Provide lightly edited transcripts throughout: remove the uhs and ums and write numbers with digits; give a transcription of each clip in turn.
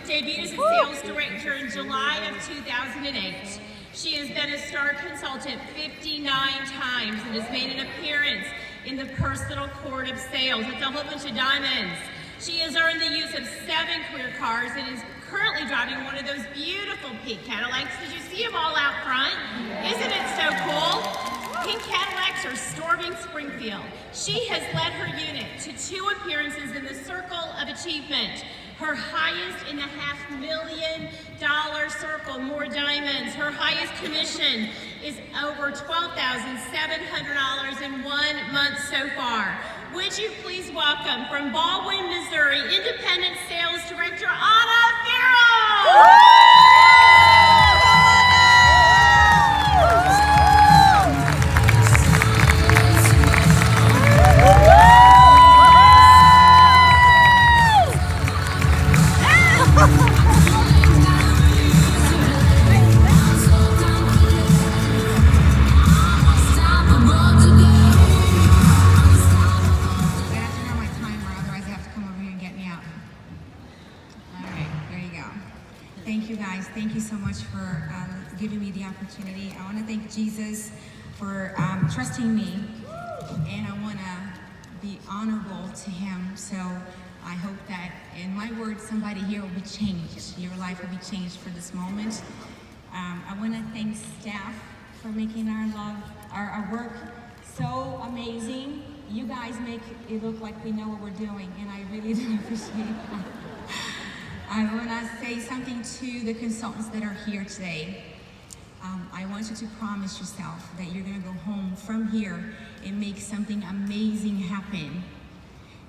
debuted as a sales director in July of 2008. She has been a star consultant 59 times and has made an appearance in the personal court of sales. It's a whole bunch of diamonds. She has earned the use of 7 career cars and is currently driving one of those beautiful pink Cadillacs. Did you see them all out front? Isn't it so cool? Pink Cadillacs are storming Springfield. She has led her unit to 2 appearances in the Circle of Achievement, her highest in the $500,000 circle, more diamonds. Her highest commission is over $12,700 in 1 month so far. Would you please welcome from Baldwin, Missouri, Independent Sales Director Anna Farrell. Thank you so much for giving me the opportunity. I want to thank Jesus for trusting me, and I want to be honorable to him. So I hope that in my words, somebody here will be changed. Your life will be changed for this moment. I want to thank staff for making our work so amazing. You guys make it look like we know what we're doing, and I really do appreciate that. I want to say something to the consultants that are here today. I want you to promise yourself that you're going to go home from here and make something amazing happen.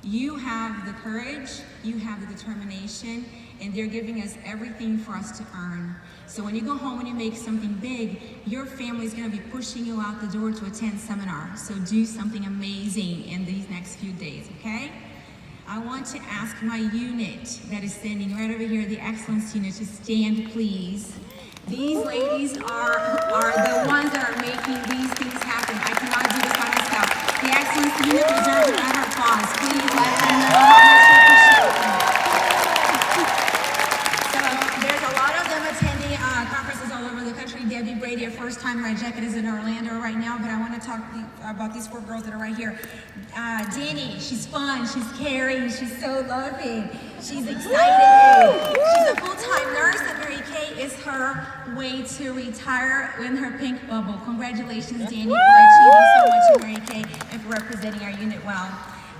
You have the courage, you have the determination, and they're giving us everything for us to earn. So when you go home and you make something big, your family is going to be pushing you out the door to attend seminar. So do something amazing in these next few days, okay? I want to ask my unit that is standing right over here, the Excellence unit, to stand, please. These ladies are the ones that are making these things happen. I cannot do this by myself. The Excellence unit deserves a round of applause. Please let them know how much we appreciate them. So there's a lot of them attending conferences all over the country. Debbie Brady, a first-time Red Jacket, is in Orlando right now, but I want to talk about these 4 girls that are right here. Danny, she's fun, she's caring, she's so loving, she's excited. She's a full-time nurse, and Mary Kay is her way to retire in her pink bubble. Congratulations, Danny, for achieving so much in Mary Kay and for representing our unit well.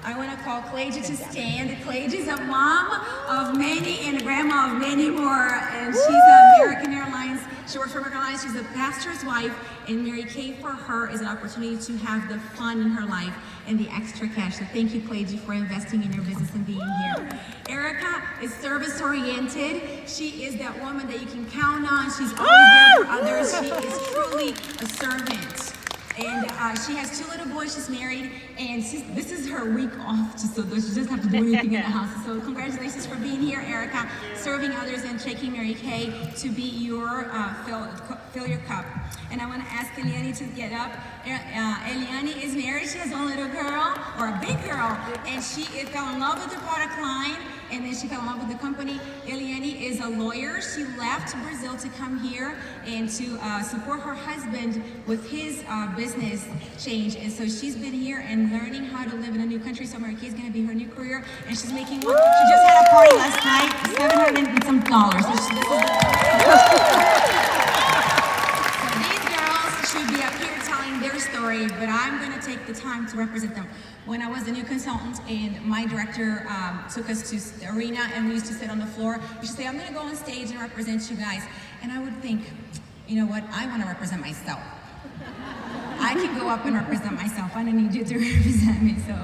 I want to call Clayja to stand. Clayja is a mom of many and a grandma of many more, and she's American Airlines. She works for American Airlines. She's a pastor's wife, and Mary Kay for her is an opportunity to have the fun in her life and the extra cash. So thank you, Clayja, for investing in your business and being here. Erica is service-oriented. She is that woman that you can count on. She's always there for others. She is truly a servant. And she has 2 little boys. She's married, and this is her week off, so she doesn't have to do anything in the house. So congratulations for being here, Erica, serving others and taking Mary Kay to be your fill your cup. And I want to ask Eliane to get up. Eliane is married. She has a little girl, or a big girl, and she fell in love with the product line, and then she fell in love with the company. Eliane is a lawyer. She left Brazil to come here and to support her husband with his business change. And so she's been here and learning how to live in a new country. So Mary Kay is going to be her new career, and she's making one. She just had a party last night, $700 and some dollars. So these girls should be up here telling their story, but I'm going to take the time to represent them. When I was a new consultant and my director took us to the arena and we used to sit on the floor, we should say, I'm going to go on stage and represent you guys. And I would think, you know what, I want to represent myself. I can go up and represent myself. I don't need you to represent me. So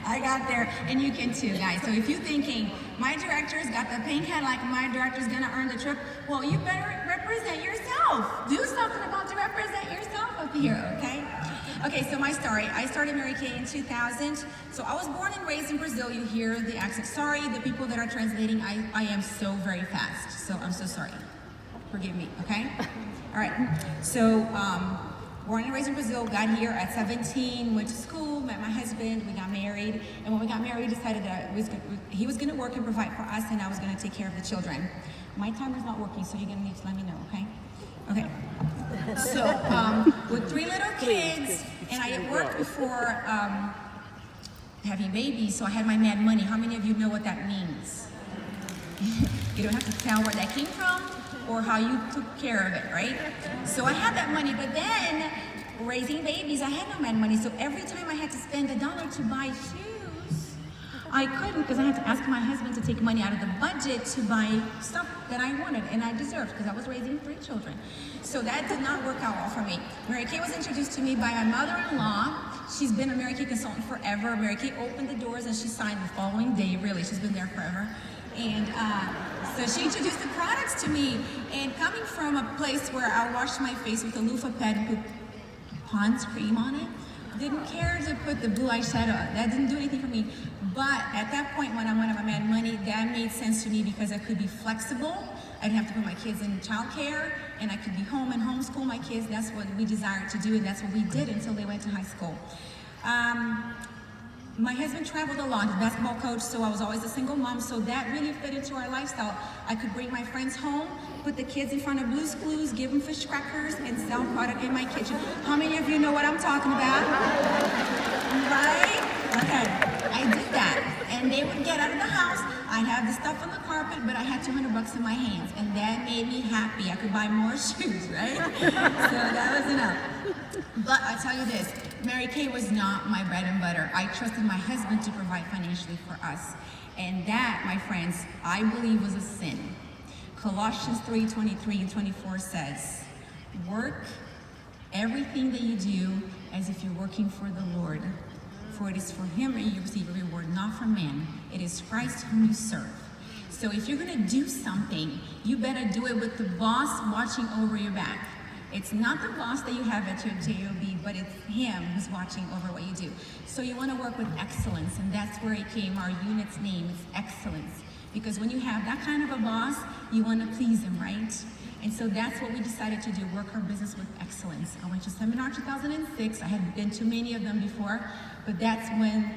I got there, and you can too, guys. So if you're thinking, my director's got the pink head, like my director's going to earn the trip, well, you better represent yourself. Do something about to represent yourself up here, okay? Okay, so my story. I started Mary Kay in 2000. So I was born and raised in Brazil. You hear the accent. Sorry, the people that are translating, I am so very fast. So I'm so sorry. Forgive me, okay? All right. So born and raised in Brazil, got here at 17, went to school, met my husband, we got married, and when we got married, we decided that he was going to work and provide for us, and I was going to take care of the children. My timer's not working, so you're going to need to let me know, okay? Okay. So, with 3 little kids, and I had worked before having babies, so I had my mad money. How many of you know what that means? You don't have to tell where that came from or how you took care of it, right? So I had that money, but then raising babies, I had no mad money. So every time I had to spend $1 to buy shoes, I couldn't because I had to ask my husband to take money out of the budget to buy stuff that I wanted and I deserved because I was raising 3 children. So that did not work out well for me. Mary Kay was introduced to me by my mother-in-law. She's been a Mary Kay consultant forever. Mary Kay opened the doors and she signed the following day. Really, she's been there forever. And so she introduced the products to me. And coming from a place where I washed my face with a loofah pad and put Pond's cream on it, didn't care to put the blue eyeshadow on. That didn't do anything for me. But at that point when I went on my mad money, that made sense to me because I could be flexible. I didn't have to put my kids in childcare, and I could be home and homeschool my kids. That's what we desired to do, and that's what we did until they went to high school. My husband traveled a lot, he's a basketball coach, so I was always a single mom, so that really fit into our lifestyle. I could bring my friends home, put the kids in front of Blue's Clues, give them fish crackers, and sell product in my kitchen. How many of you know what I'm talking about? Right? Okay, I did that. And they would get out of the house, I'd have the stuff on the carpet, but I had $200 in my hands, and that made me happy. I could buy more shoes, right? So that was enough. But I tell you this, Mary Kay was not my bread and butter. I trusted my husband to provide financially for us. And that, my friends, I believe was a sin. Colossians 3:23 and 24 says, work everything that you do as if you're working for the Lord. For it is for him that you receive a reward, not from man. It is Christ whom you serve. So if you're gonna do something, you better do it with the boss watching over your back. It's not the boss that you have at your JOB, but it's him who's watching over what you do. So you want to work with excellence, and that's where it came. Our unit's name is excellence. Because when you have that kind of a boss, you want to please him, right? And so that's what we decided to do, work our business with excellence. I went to Seminar 2006. I had been to many of them before, but that's when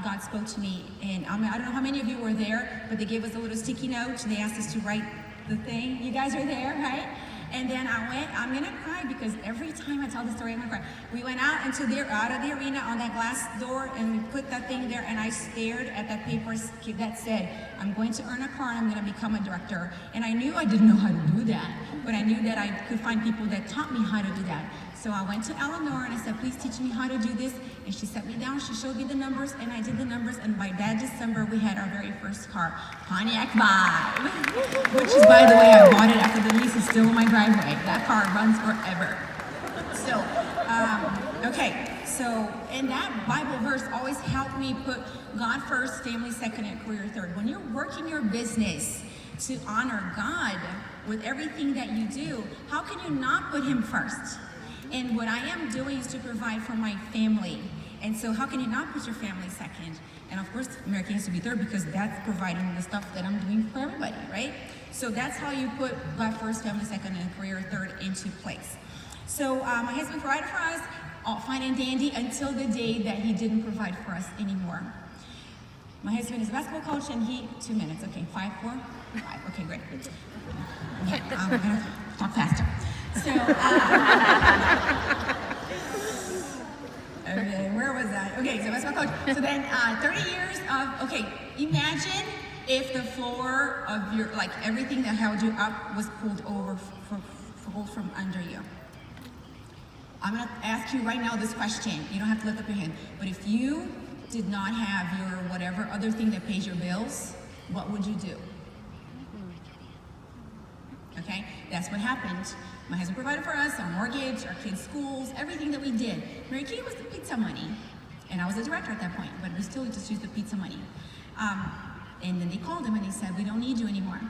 God spoke to me. And I don't know how many of you were there, but they gave us a little sticky note, and they asked us to write the thing. You guys are there, right? And then I went, I'm gonna cry because every time I tell the story, I'm gonna cry. We went out out of the arena on that glass door and we put that thing there and I stared at that paper that said, I'm going to earn a car and I'm gonna become a director. And I knew I didn't know how to do that, but I knew that I could find people that taught me how to do that. So I went to Eleanor and I said, please teach me how to do this. And she set me down, she showed me the numbers and I did the numbers. And by that December, we had our very first car, Pontiac Vibe, which is, by the way, I bought it after the lease is still in my driveway. That car runs forever. So, and that Bible verse always helped me put God first, family second, and career third. When you're working your business to honor God with everything that you do, how can you not put him first? And what I am doing is to provide for my family. And so how can you not put your family second? And of course, Mary Kay has to be third because that's providing the stuff that I'm doing for everybody, right? So that's how you put God first, family second, and career third into place. So my husband provided for us, all fine and dandy, until the day that he didn't provide for us anymore. My husband is a basketball coach and 2 minutes, okay, 5, 4, 5, okay, great. Okay, I'm gonna talk faster. So, okay, where was I? Okay, so basketball coach. So then 30 years of, okay, imagine if the floor of your, like everything that held you up was pulled over from under you. I'm gonna ask you right now this question. You don't have to lift up your hand, but if you did not have your whatever other thing that pays your bills, what would you do? Okay, that's what happened. My husband provided for us, our mortgage, our kids' schools, everything that we did. Mary Kay was the pizza money, and I was the director at that point, but we still just used the pizza money. And then they called him and they said, we don't need you anymore.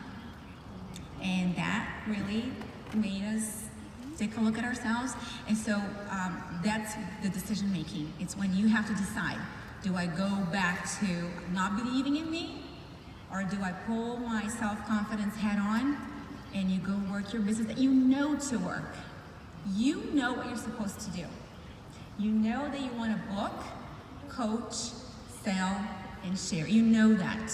And that really made us take a look at ourselves. And so that's the decision making. It's when you have to decide, do I go back to not believing in me? Or do I pull my self-confidence head on and you go work your business that you know to work? You know what you're supposed to do. You know that you want to book, coach, sell, and share. You know that.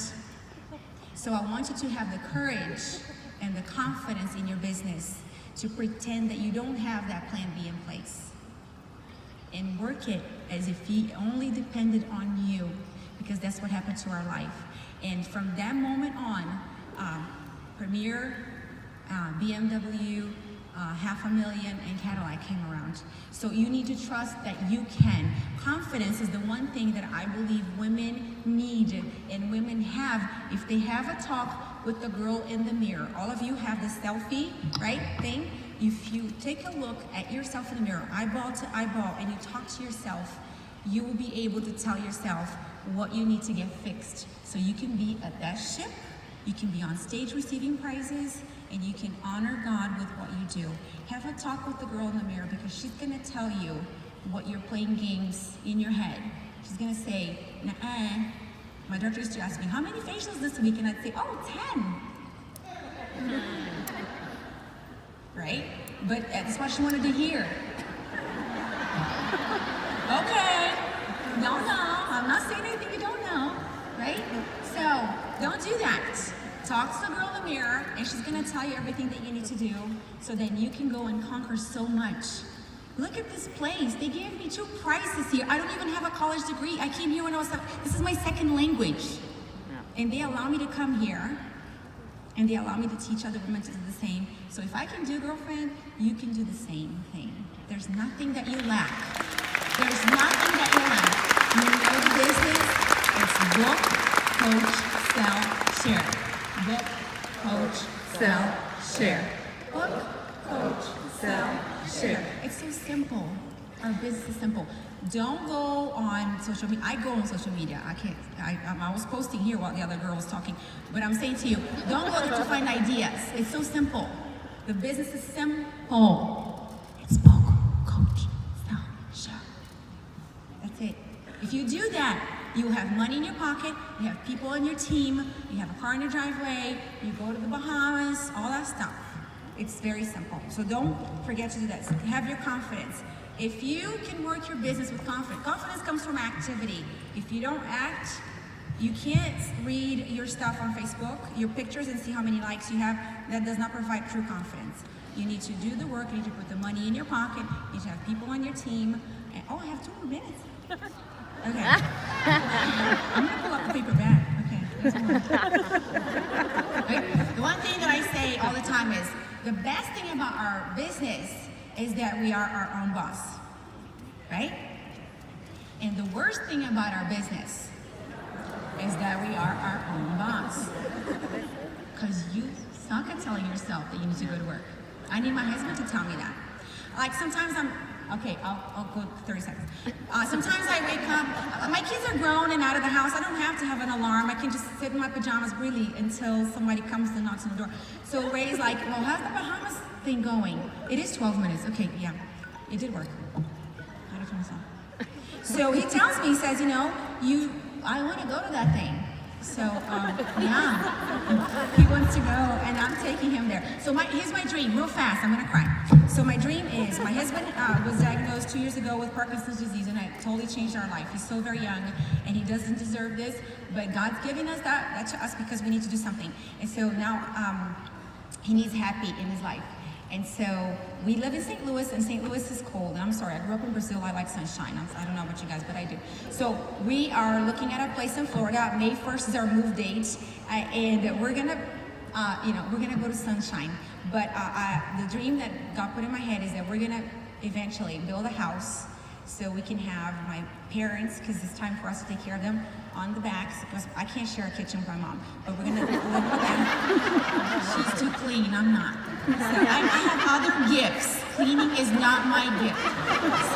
So I want you to have the courage and the confidence in your business to pretend that you don't have that plan B in place. And work it as if it only depended on you, because that's what happened to our life. And from that moment on, Premier, BMW, $500,000, and Cadillac came around. So you need to trust that you can. Confidence is the one thing that I believe women need and women have if they have a talk with the girl in the mirror. All of you have the selfie, right, thing. If you take a look at yourself in the mirror, eyeball to eyeball, and you talk to yourself, you will be able to tell yourself what you need to get fixed. So you can be at that ship, you can be on stage receiving prizes, and you can honor God with what you do. Have a talk with the girl in the mirror, because she's gonna tell you what you're playing games in your head. She's gonna say, nah. My doctor used to ask me, how many facials this week? And I'd say, oh, 10. Right? But that's what she wanted to hear. Okay. Don't know. I'm not saying anything you don't know. Right? So, don't do that. Talk to the girl in the mirror, and she's gonna tell you everything that you need to do, so then you can go and conquer so much. Look at this place. They gave me 2 prizes here. I don't even have a college degree. I came here when I was 7. This is my second language. And they allow me to come here, and they allow me to teach other women to do the same. So if I can do, girlfriend, you can do the same thing. There's nothing that you lack. There's nothing that you lack. You know the business, it's book, coach, sell, share. Book, coach, sell, share. Book, coach, sell, share. It's so simple. Our business is simple. Don't go on social media. I go on social media. I was posting here while the other girl was talking. But I'm saying to you, don't go there to find ideas. It's so simple. The business is simple. It's book, coach, sell, share. That's it. If you do that, you have money in your pocket, you have people on your team, you have a car in your driveway, you go to the Bahamas, all that stuff. It's very simple. So don't forget to do that. Have your confidence. If you can work your business with confidence, confidence comes from activity. If you don't act, you can't read your stuff on Facebook, your pictures, and see how many likes you have. That does not provide true confidence. You need to do the work, you need to put the money in your pocket, you need to have people on your team. And, oh, I have 2 more minutes. Okay. I'm gonna pull up the paper bag. Okay. Right? The one thing that I say all the time is, the best thing about our business is that we are our own boss, right? And the worst thing about our business is that we are our own boss. Because you suck at telling yourself that you need to go to work. I need my husband to tell me that. Like sometimes I'll go 30 seconds. Sometimes I wake up, my kids are grown and out of the house. I don't have to have an alarm. I can just sit in my pajamas really until somebody comes and knocks on the door. So Ray's like, well, how's the Bahamas thing going? It is 12 minutes. Okay, yeah, it did work. How to turn this on? So he tells me, he says, I want to go to that thing. So, yeah, he wants to go, and I'm taking him there. So here's my dream, real fast, I'm gonna cry. So my dream is, my husband was diagnosed 2 years ago with Parkinson's disease, and it totally changed our life. He's so very young, and he doesn't deserve this, but God's giving us that to us because we need to do something. And so now he needs happy in his life. And so we live in St. Louis, and St. Louis is cold. And I'm sorry, I grew up in Brazil. I like sunshine. I don't know about you guys, but I do. So we are looking at a place in Florida. May 1st is our move date, and we're gonna, we're gonna go to sunshine. But the dream that God put in my head is that we're gonna eventually build a house so we can have my parents, because it's time for us to take care of them, on the backs, because I can't share a kitchen with my mom, but we're gonna live with them. She's too clean, I'm not. So I have other gifts. Cleaning is not my gift.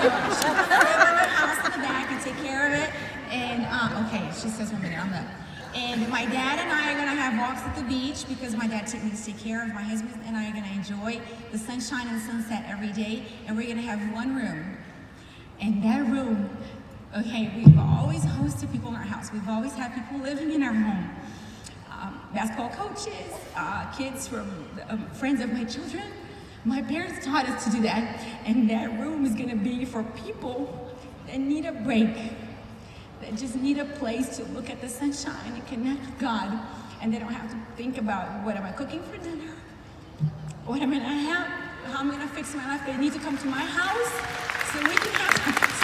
So she's gonna live in the house in the back and take care of it. And okay, she says 1 minute, I'm done. And my dad and I are gonna have walks at the beach because my dad needs to take care of my husband, and I are gonna enjoy the sunshine and the sunset every day. And we're gonna have one room. And that room, okay, we've always hosted people in our house. We've always had people living in our home. Basketball coaches, kids from friends of my children, My parents taught us to do that, and that room is gonna be for people that need a break, that just need a place to look at the sunshine and connect with God, and they don't have to think about what am I cooking for dinner, what am I gonna have, how I'm gonna fix my life. They need to come to my house so we can have